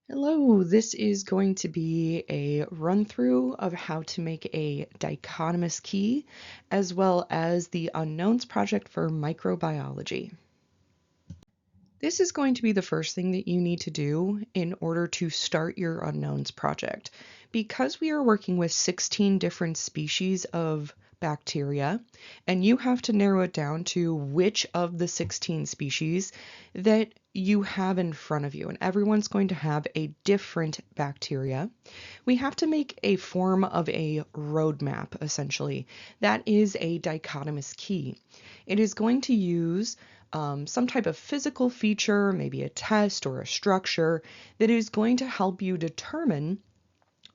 Hello, this is going to be a run through of how to make a dichotomous key, as well as the unknowns project for microbiology. This is going to be the first thing that you need to do in order to start your unknowns project. Because we are working with 16 different species of bacteria, and you have to narrow it down to which of the 16 species that you have in front of you, and everyone's going to have a different bacteria. We have to make a form of a roadmap, essentially. That is a dichotomous key. It is going to use some type of physical feature, maybe a test or a structure, that is going to help you determine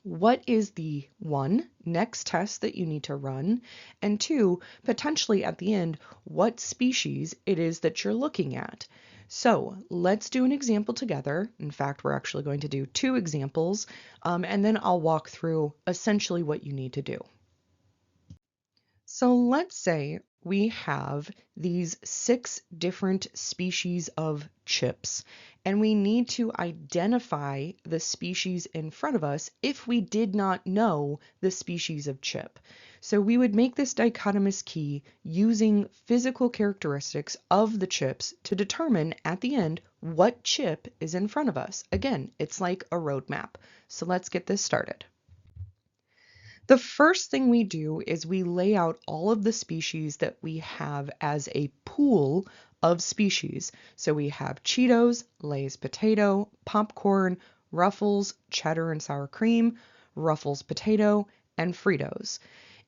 what is the one, next test that you need to run, and two, potentially at the end, what species it is that you're looking at. So let's do an example together. In fact, we're actually going to do two examples, and then I'll walk through essentially what you need to do. So let's say we have these 6 different species of chips, and we need to identify the species in front of us if we did not know the species of chip. So we would make this dichotomous key using physical characteristics of the chips to determine at the end what chip is in front of us. Again, it's like a roadmap. So let's get this started. The first thing we do is we lay out all of the species that we have as a pool of species. So we have Cheetos, Lay's potato, popcorn, Ruffles, cheddar and sour cream, Ruffles potato, and Fritos.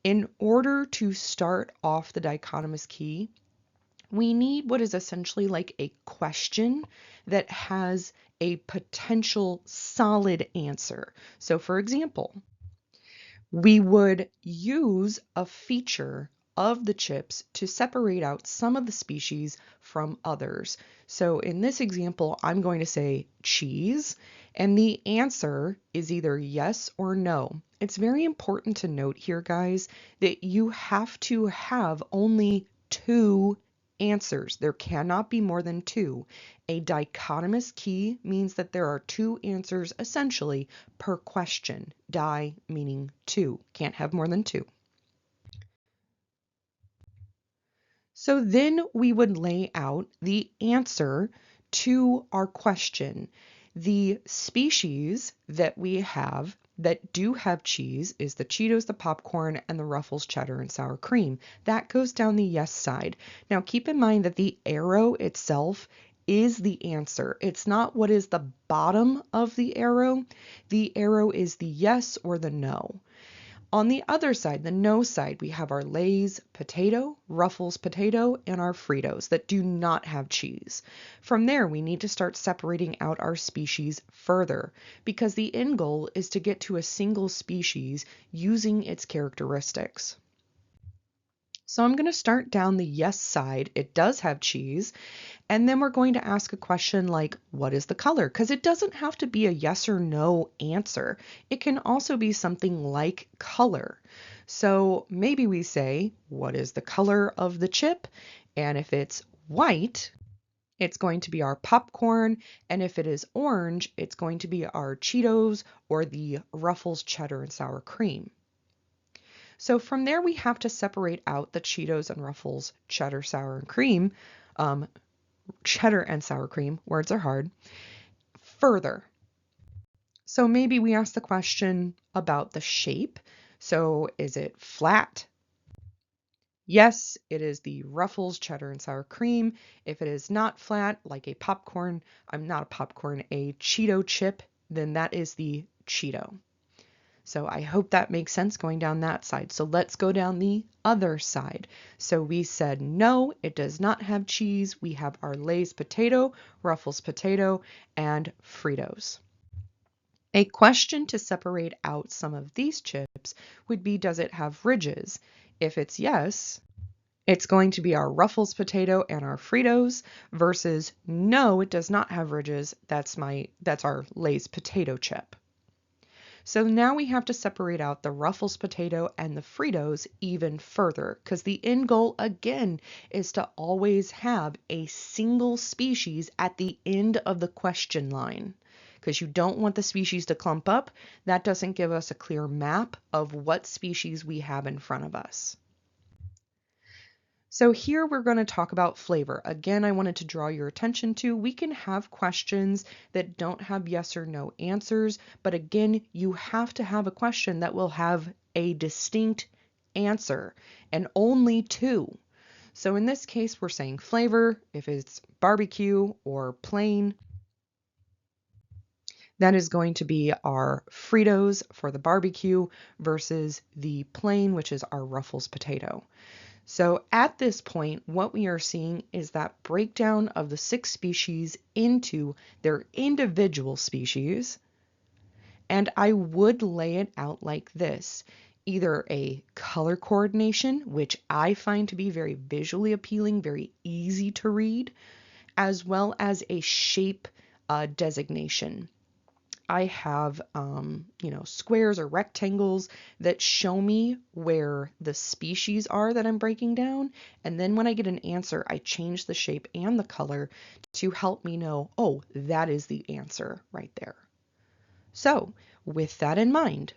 In order to start off the dichotomous key, we need what is essentially like a question that has a potential solid answer. So for example, we would use a feature of the chips to separate out some of the species from others. So in this example, I'm going to say cheese, and the answer is either yes or no. It's very important to note here, guys, that you have to have only two answers. There cannot be more than two. A dichotomous key means that there are two answers essentially per question. Di meaning two. Can't have more than two. So then we would lay out the answer to our question. The species that we have that do have cheese is the Cheetos, the popcorn, and the Ruffles cheddar and sour cream. That goes down the yes side. Now keep in mind that the arrow itself is the answer. It's not what is the bottom of the arrow. The arrow is the yes or the no. On the other side, the no side, we have our Lay's potato, Ruffles potato, and our Fritos that do not have cheese. From there, we need to start separating out our species further because the end goal is to get to a single species using its characteristics. So I'm going to start down the yes side. It does have cheese. And then we're going to ask a question like, what is the color? Because it doesn't have to be a yes or no answer. It can also be something like color. So maybe we say, what is the color of the chip? And if it's white, it's going to be our popcorn. And if it is orange, it's going to be our Cheetos or the Ruffles cheddar and sour cream. So from there, we have to separate out the Cheetos and Ruffles cheddar, sour, and cream. Cheddar and sour cream, words are hard, further. So maybe we ask the question about the shape. So is it flat? Yes, it is the Ruffles cheddar and sour cream. If it is not flat, like a popcorn, I'm not a popcorn, a Cheeto chip, then that is the Cheeto. So I hope that makes sense going down that side. So let's go down the other side. So we said no, it does not have cheese. We have our Lay's potato, Ruffles potato, and Fritos. A question to separate out some of these chips would be, does it have ridges? If it's yes, it's going to be our Ruffles potato and our Fritos versus no, it does not have ridges. That's our Lay's potato chip. So now we have to separate out the Ruffles potato and the Fritos even further because the end goal again is to always have a single species at the end of the question line. because you don't want the species to clump up. That doesn't give us a clear map of what species we have in front of us. So here we're going to talk about flavor. Again, I wanted to draw your attention to, we can have questions that don't have yes or no answers, but again, you have to have a question that will have a distinct answer, and only two. So in this case, we're saying flavor. If it's barbecue or plain, that is going to be our Fritos for the barbecue versus the plain, which is our Ruffles potato. So at this point, what we are seeing is that breakdown of the 6 species into their individual species. And I would lay it out like this. Either a color coordination, which I find to be very visually appealing, very easy to read, as well as a shape designation. I have, squares or rectangles that show me where the species are that I'm breaking down. And then when I get an answer, I change the shape and the color to help me know, oh, that is the answer right there. So with that in mind,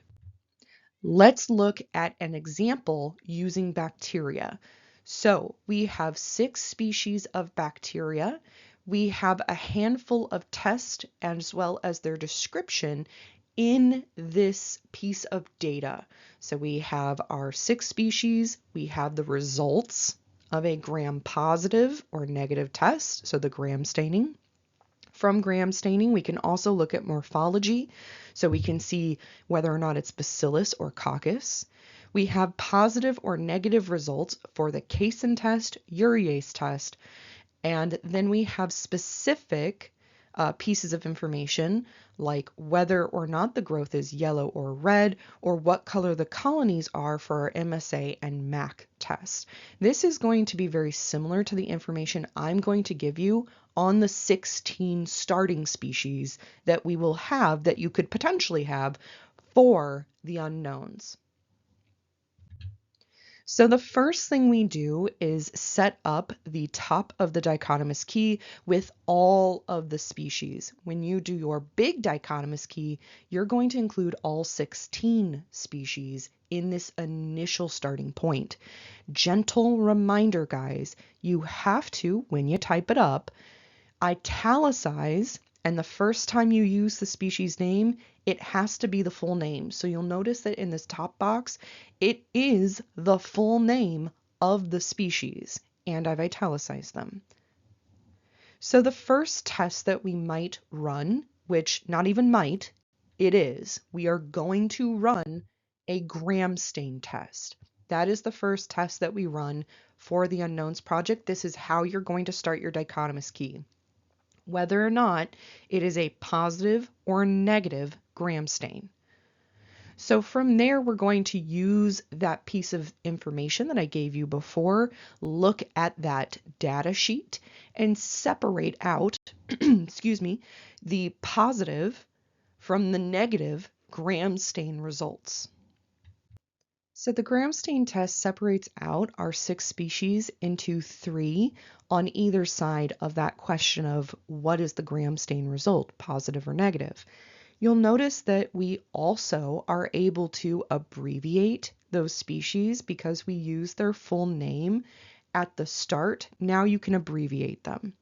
let's look at an example using bacteria. So we have 6 species of bacteria. We have a handful of tests as well as their description in this piece of data. So we have our 6 species, we have the results of a gram-positive or negative test, so the gram staining. From gram staining, we can also look at morphology, so we can see whether or not it's bacillus or coccus. We have positive or negative results for the casein test, urease test, and then we have specific pieces of information like whether or not the growth is yellow or red, or what color the colonies are for our MSA and MAC tests. This is going to be very similar to the information I'm going to give you on the 16 starting species that we will have, that you could potentially have for the unknowns. So the first thing we do is set up the top of the dichotomous key with all of the species. When you do your big dichotomous key, you're going to include all 16 species in this initial starting point. Gentle reminder, guys, you have to, when you type it up, italicize, and the first time you use the species name, it has to be the full name. So you'll notice that in this top box, it is the full name of the species, and I've italicized them. So the first test that we might run, which not even might, it is, we are going to run a gram stain test. That is the first test that we run for the unknowns project. This is how you're going to start your dichotomous key, whether or not it is a positive or negative gram stain. So from there, we're going to use that piece of information that I gave you before, look at that data sheet, and separate out, excuse me, the positive from the negative gram stain results. So the gram stain test separates out our 6 species into 3 on either side of that question of what is the gram stain result, positive or negative. You'll notice that we also are able to abbreviate those species because we use their full name at the start. Now you can abbreviate them.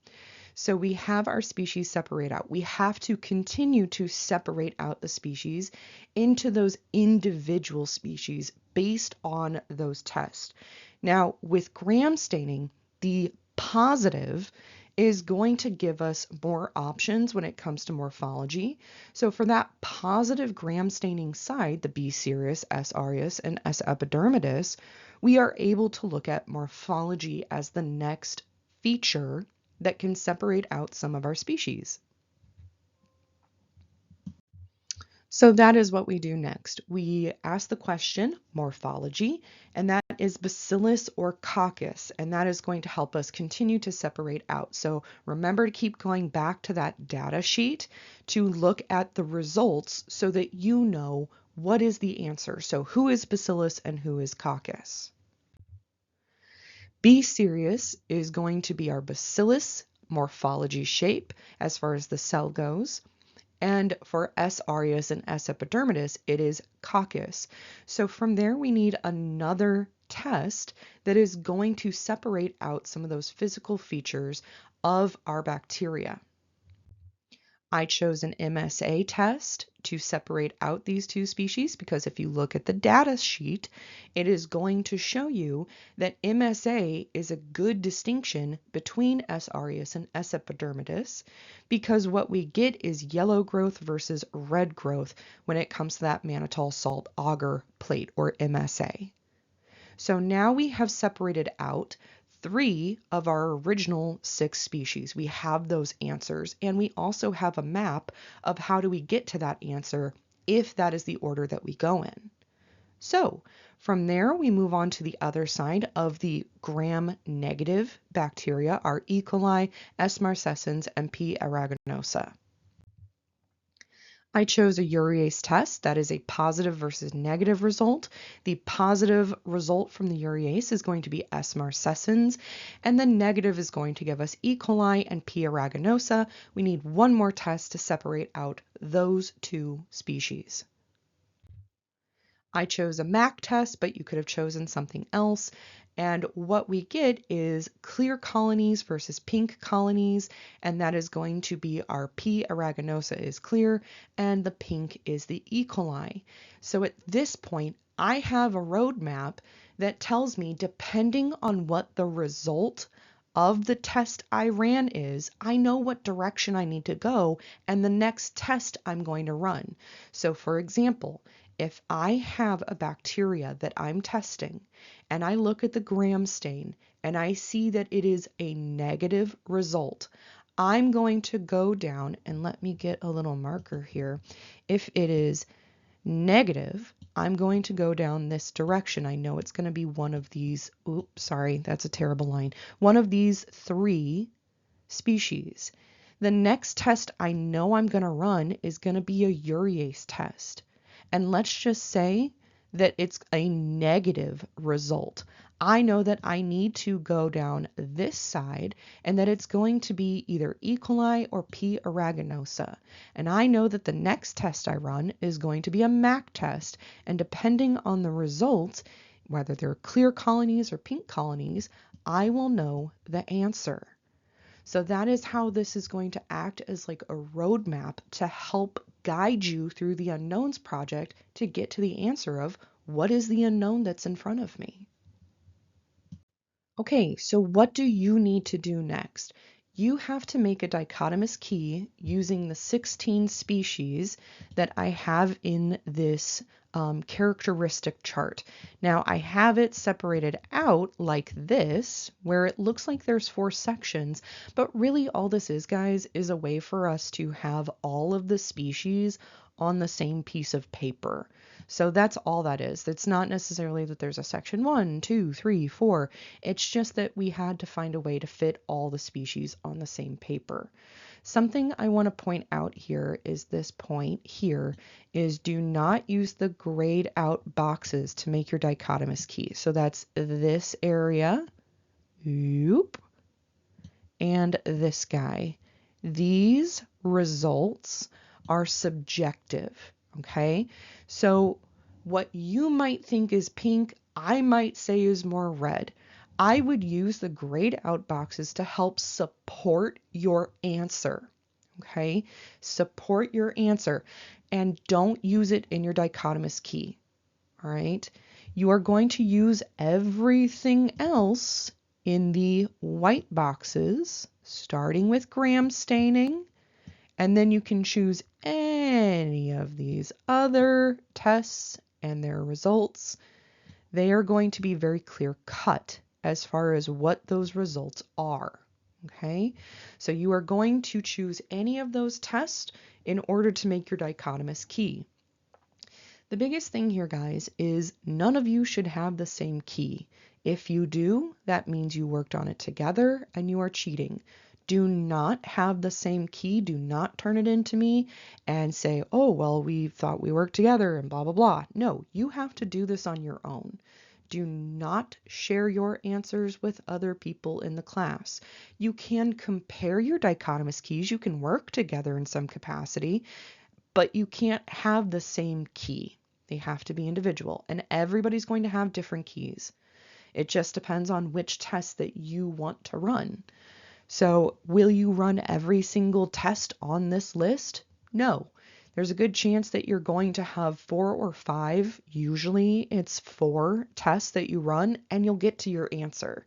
So we have our species separate out. We have to continue to separate out the species into those individual species based on those tests. Now, with gram staining, the positive is going to give us more options when it comes to morphology. So for that positive gram staining side, the B. cereus, S. aureus, and S. epidermidis, we are able to look at morphology as the next feature that can separate out some of our species. So that is what we do next. We ask the question, morphology, and that is bacillus or coccus, and that is going to help us continue to separate out. So remember to keep going back to that data sheet to look at the results so that you know what is the answer. So who is bacillus and who is coccus? B. cereus is going to be our bacillus morphology shape as far as the cell goes. And for S. aureus and S. epidermidis, it is coccus. So from there, we need another test that is going to separate out some of those physical features of our bacteria. I chose an MSA test to separate out these two species because if you look at the data sheet, it is going to show you that MSA is a good distinction between S. aureus and S. epidermidis because what we get is yellow growth versus red growth when it comes to that mannitol salt agar plate or MSA. So now we have separated out 3 of our original 6 species. We have those answers, and we also have a map of how do we get to that answer if that is the order that we go in. So from there, we move on to the other side of the gram-negative bacteria, our E. coli, S. marcescens, and P. aeruginosa. I chose a urease test. That is a positive versus negative result. The positive result from the urease is going to be S. marcescens, and the negative is going to give us E. coli and P. aeruginosa. We need one more test to separate out those 2 species. I chose a MAC test, but you could have chosen something else. And what we get is clear colonies versus pink colonies, and that is going to be our P. aeruginosa is clear, and the pink is the E. coli. So at this point, I have a roadmap that tells me, depending on what the result of the test I ran is, I know what direction I need to go and the next test I'm going to run. So for example, if I have a bacteria that I'm testing and I look at the gram stain and I see that it is a negative result, I'm going to go down and let me get a little marker here. If it is negative, I'm going to go down this direction. I know it's going to be one of these, oops, sorry, that's a terrible line. One of these 3 species. The next test I know I'm going to run is going to be a urease test. And let's just say that it's a negative result. I know that I need to go down this side and that it's going to be either E. coli or P. aeruginosa. And I know that the next test I run is going to be a MAC test. And depending on the results, whether they're clear colonies or pink colonies, I will know the answer. So that is how this is going to act as like a roadmap to help guide you through the unknowns project to get to the answer of what is the unknown that's in front of me. Okay, so what do you need to do next? You have to make a dichotomous key using the 16 species that I have in this characteristic chart. Now I have it separated out like this, where it looks like there's 4 sections, but really all this is, guys, is a way for us to have all of the species on the same piece of paper. So that's all that is. It's not necessarily that there's a section 1, 2, 3, 4. It's just that we had to find a way to fit all the species on the same paper. Something I want to point out here is this point here is do not use the grayed out boxes to make your dichotomous key. So that's this area, whoop, and this guy. These results are subjective, okay? So what you might think is pink, I might say is more red. I would use the grayed out boxes to help support your answer, okay? Support your answer and don't use it in your dichotomous key, all right? You are going to use everything else in the white boxes, starting with gram staining, and then you can choose any of these other tests and their results. They are going to be very clear cut as far as what those results are. Okay, so you are going to choose any of those tests in order to make your dichotomous key. The biggest thing here, guys, is none of you should have the same key. If you do, that means you worked on it together and you are cheating. Do not have the same key. Do not turn it into me and say, oh, well, we thought we worked together and blah, blah, blah. No, you have to do this on your own. Do not share your answers with other people in the class. You can compare your dichotomous keys. You can work together in some capacity, but you can't have the same key. They have to be individual, and everybody's going to have different keys. It just depends on which test that you want to run. So, will you run every single test on this list? No. There's a good chance that you're going to have 4 or 5. Usually it's 4 tests that you run, and you'll get to your answer.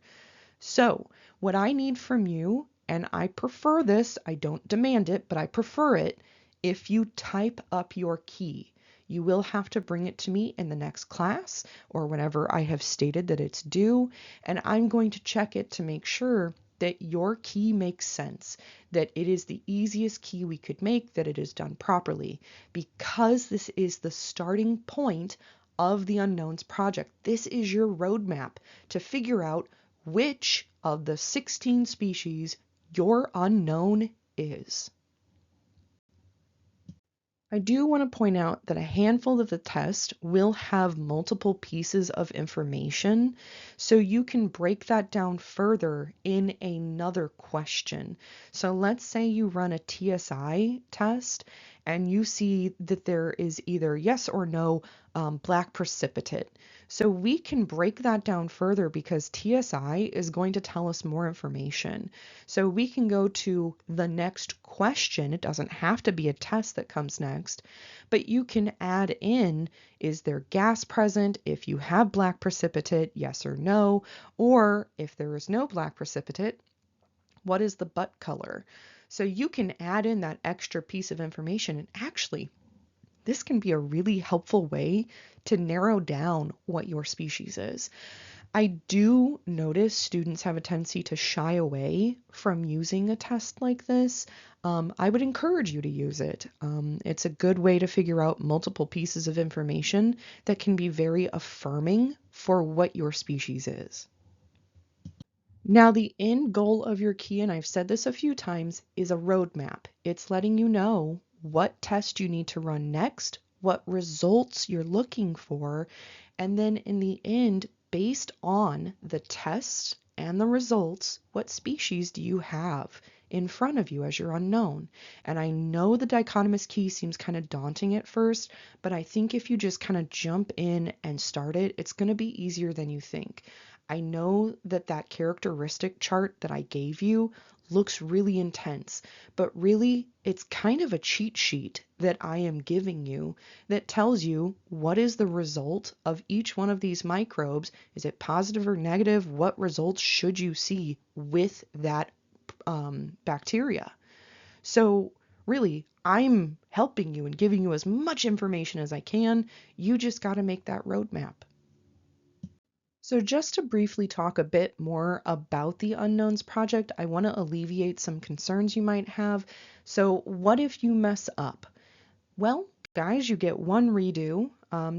So, what I need from you, and I prefer this, I don't demand it, but I prefer it, if you type up your key. You will have to bring it to me in the next class or whenever I have stated that it's due, and I'm going to check it to make sure that your key makes sense, that it is the easiest key we could make, that it is done properly, because this is the starting point of the unknowns project. This is your roadmap to figure out which of the 16 species your unknown is. I do want to point out that a handful of the test will have multiple pieces of information, so you can break that down further in another question. So let's say you run a TSI test and you see that there is either yes or no black precipitate. So we can break that down further because TSI is going to tell us more information. So we can go to the next question. It doesn't have to be a test that comes next, but you can add in, is there gas present? If you have black precipitate, yes or no, or if there is no black precipitate, what is the butt color? So you can add in that extra piece of information, and actually this can be a really helpful way to narrow down what your species is. I do notice students have a tendency to shy away from using a test like this. I would encourage you to use it. It's a good way to figure out multiple pieces of information that can be very affirming for what your species is. Now, the end goal of your key, and I've said this a few times, is a roadmap. It's letting you know what test you need to run next, what results you're looking for, and then in the end, based on the tests and the results, what species do you have in front of you as your unknown? And I know the dichotomous key seems kind of daunting at first, but I think if you just kind of jump in and start it, it's going to be easier than you think. I know that that characteristic chart that I gave you looks really intense, but really it's kind of a cheat sheet that I am giving you that tells you what is the result of each one of these microbes. Is it positive or negative? What results should you see with that bacteria? So really, I'm helping you and giving you as much information as I can. You just got to make that roadmap. So just to briefly talk a bit more about the Unknowns Project, I want to alleviate some concerns you might have. So what if you mess up? Well, guys, you get one redo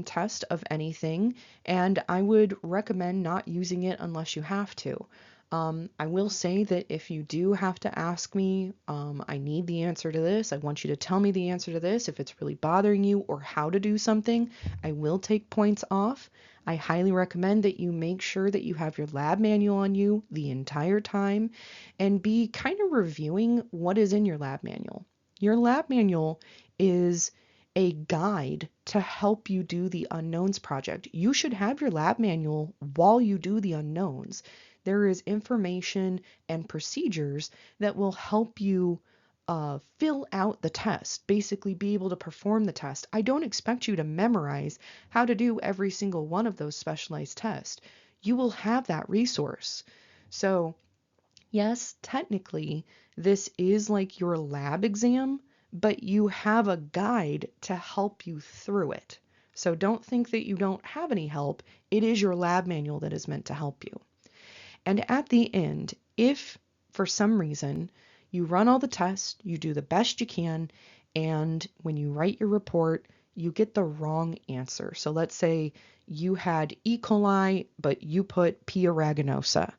test of anything, and I would recommend not using it unless you have to. I will say that if you do have to ask me, I need the answer to this, I want you to tell me the answer to this, if it's really bothering you or how to do something, I will take points off. I highly recommend that you make sure that you have your lab manual on you the entire time and be kind of reviewing what is in your lab manual. Your lab manual is a guide to help you do the unknowns project. You should have your lab manual while you do the unknowns. There is information and procedures that will help you fill out the test, basically be able to perform the test. I don't expect you to memorize how to do every single one of those specialized tests. You will have that resource. So yes, technically, this is like your lab exam, but you have a guide to help you through it. So don't think that you don't have any help. It is your lab manual that is meant to help you. And at the end, if for some reason you run all the tests, you do the best you can, and when you write your report, you get the wrong answer. So let's say you had E. coli, but you put P. aeruginosa.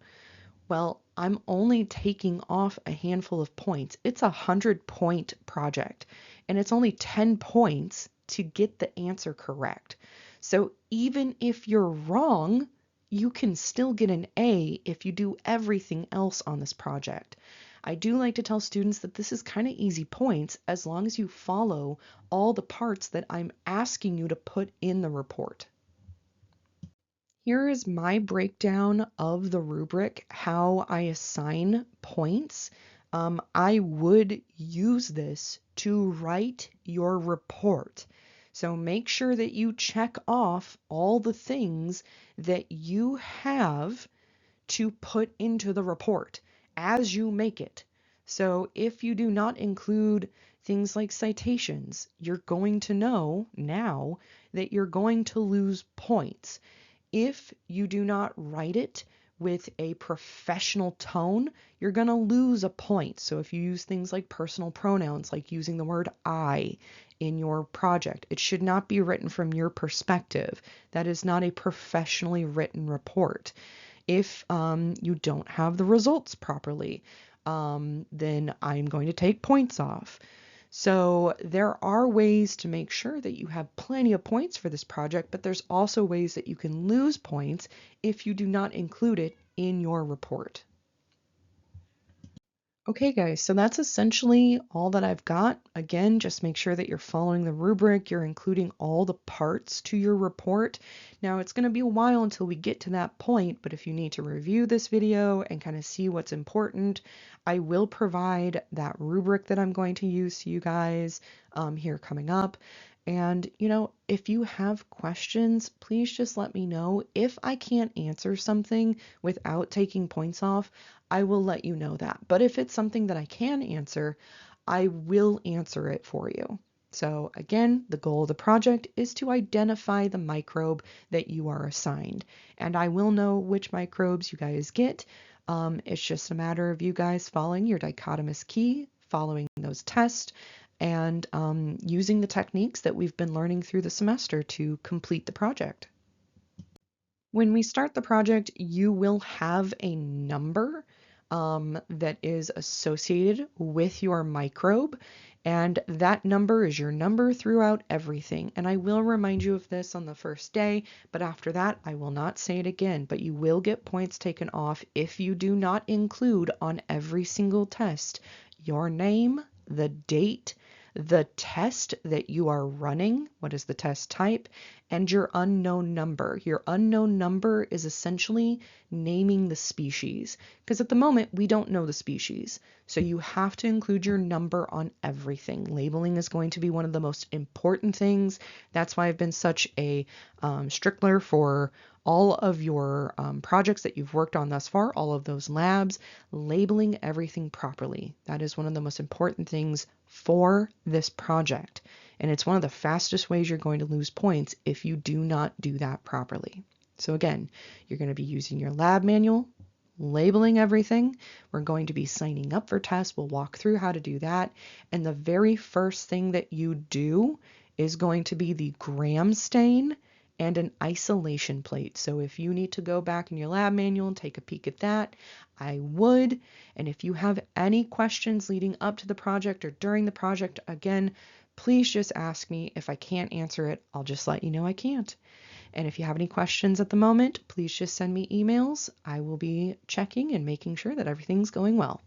Well, I'm only taking off a handful of points. It's a 100-point project, and it's only 10 points to get the answer correct. So even if you're wrong, you can still get an A if you do everything else on this project. I do like to tell students that this is kind of easy points as long as you follow all the parts that I'm asking you to put in the report. Here is my breakdown of the rubric, how I assign points. I would use this to write your report. So make sure that you check off all the things that you have to put into the report as you make it. So if you do not include things like citations, you're going to know now that you're going to lose points. If you do not write it with a professional tone, you're going to lose a point. So if you use things like personal pronouns, like using the word I in your project, it should not be written from your perspective. That is not a professionally written report. If you don't have the results properly, then I'm going to take points off. So there are ways to make sure that you have plenty of points for this project, but there's also ways that you can lose points if you do not include it in your report. Okay guys, so that's essentially all that I've got. Again, just make sure that you're following the rubric, you're including all the parts to your report. Now it's going to be a while until we get to that point, but if you need to review this video and kind of see what's important, I will provide that rubric that I'm going to use to you guys here coming up. And, if you have questions, please just let me know. If I can't answer something without taking points off, I will let you know that. But if it's something that I can answer, I will answer it for you. So again, the goal of the project is to identify the microbe that you are assigned. And I will know which microbes you guys get. It's just a matter of you guys following your dichotomous key, following those tests, and using the techniques that we've been learning through the semester to complete the project. When we start the project, you will have a number that is associated with your microbe, and that number is your number throughout everything. And I will remind you of this on the first day, but after that, I will not say it again. But you will get points taken off if you do not include on every single test your name, the date, the test that you are running, what is the test type, and your unknown number. Your unknown number is essentially naming the species, because at the moment we don't know the species. So you have to include your number on everything. Labeling is going to be one of the most important things. That's why I've been such a stickler for all of your projects that you've worked on thus far, all of those labs, labeling everything properly. That is one of the most important things for this project. And it's one of the fastest ways you're going to lose points if you do not do that properly. So again, you're going to be using your lab manual, labeling everything. We're going to be signing up for tests. We'll walk through how to do that. And the very first thing that you do is going to be the gram stain and an isolation plate. So if you need to go back in your lab manual and take a peek at that, I would. And if you have any questions leading up to the project or during the project, again, please just ask me. If I can't answer it, I'll just let you know I can't. And if you have any questions at the moment, please just send me emails. I will be checking and making sure that everything's going well.